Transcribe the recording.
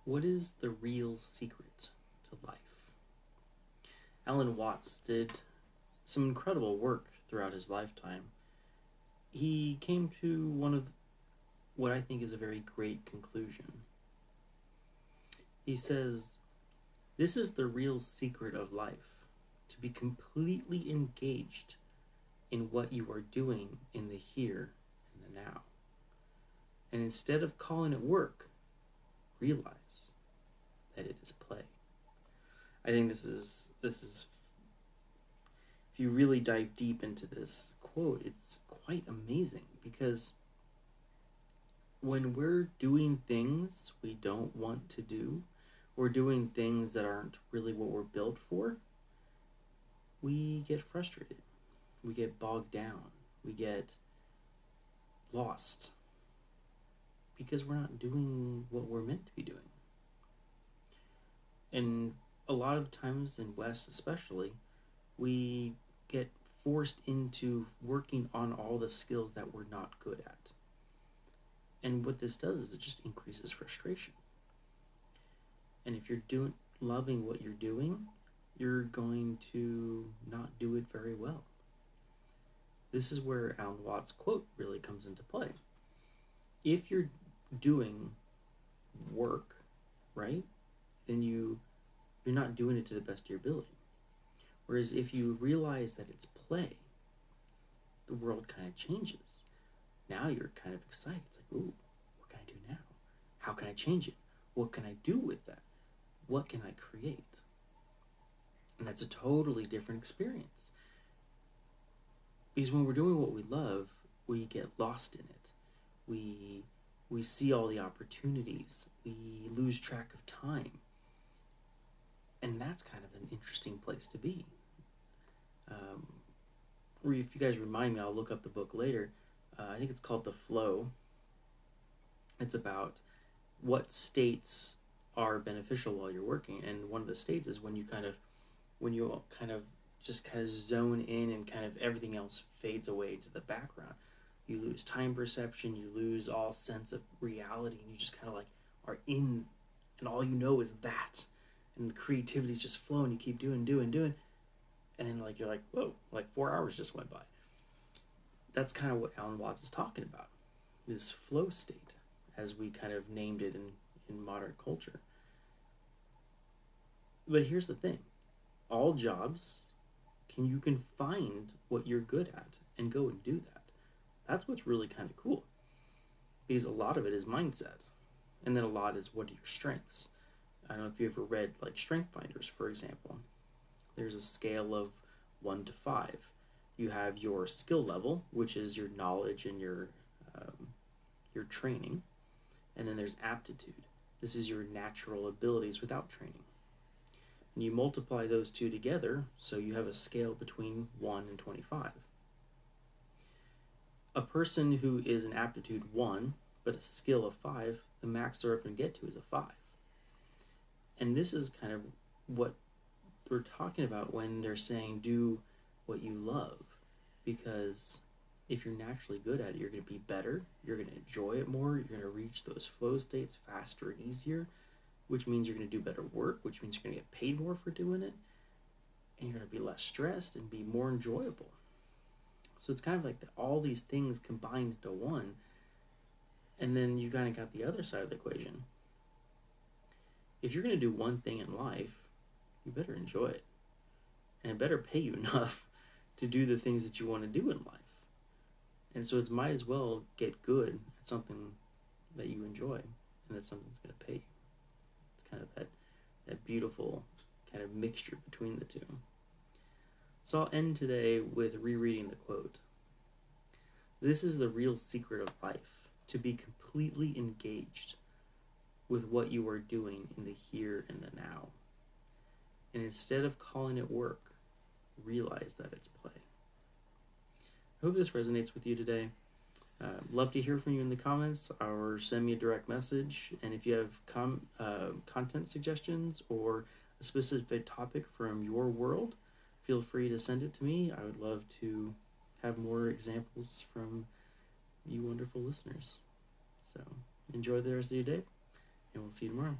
What is the real secret to life? Alan Watts did some incredible work throughout his lifetime. He came to one of what I think is a very great conclusion. He says, "This is the real secret of life, to be completely engaged in what you are doing in the here and the now. And instead of calling it work, realize that it is play." I think this is if you really dive deep into this quote, it's quite amazing, because when we're doing things we don't want to do, we're doing things that aren't really what we're built for, we get frustrated, we get bogged down, we get lost, because we're not doing what we're meant to be doing. And a lot of times in West especially, we get forced into working on all the skills that we're not good at. And what this does is it just increases frustration. And if you're loving what you're doing, you're going to not do it very well. This is where Alan Watts' quote really comes into play. If you're doing work, right, then you're not doing it to the best of your ability. Whereas if you realize that it's play, the world kind of changes. Now you're kind of excited. It's like, ooh, what can I do now? How can I change it? What can I do with that? What can I create? And that's a totally different experience. Because when we're doing what we love, we get lost in it. We see all the opportunities. We lose track of time. And that's kind of an interesting place to be. If you guys remind me, I'll look up the book later. I think it's called The Flow. It's about what states are beneficial while you're working, and one of the states is when you kind of just zone in, and kind of everything else fades away to the background. You lose time perception, you lose all sense of reality, and you just kind of like are in, and all you know is that, and creativity is just flowing. You keep doing, and then you're like, whoa, 4 hours just went by. That's kind of what Alan Watts is talking about, this flow state, as we kind of named it in modern culture. But here's the thing. All jobs, you can find what you're good at and go and do that. That's what's really kind of cool. Because a lot of it is mindset. And then a lot is, what are your strengths? I don't know if you ever read Strength Finders, for example. There's a scale of 1 to 5. You have your skill level, which is your knowledge and your training. And then there's aptitude. This is your natural abilities without training. And you multiply those two together, so you have a scale between 1 and 25. A person who is an aptitude 1, but a skill of 5, the max they're ever going to get to is a 5. And this is kind of what we're talking about when they're saying do what you love. Because if you're naturally good at it, you're going to be better, you're going to enjoy it more, you're going to reach those flow states faster and easier, which means you're going to do better work, which means you're going to get paid more for doing it, and you're going to be less stressed and be more enjoyable. So it's kind of like all these things combined into one, and then you kind of got the other side of the equation. If you're going to do one thing in life, you better enjoy it, and it better pay you enough to do the things that you want to do in life. And so it might as well get good at something that you enjoy, and that's something that's going to pay you. It's kind of that beautiful kind of mixture between the two. So I'll end today with rereading the quote. "This is the real secret of life, to be completely engaged with what you are doing in the here and the now. And instead of calling it work, realize that it's play." I hope this resonates with you today. Love to hear from you in the comments, or send me a direct message. And if you have content suggestions or a specific topic from your world, feel free to send it to me. I would love to have more examples from you wonderful listeners. So enjoy the rest of your day, and we'll see you tomorrow.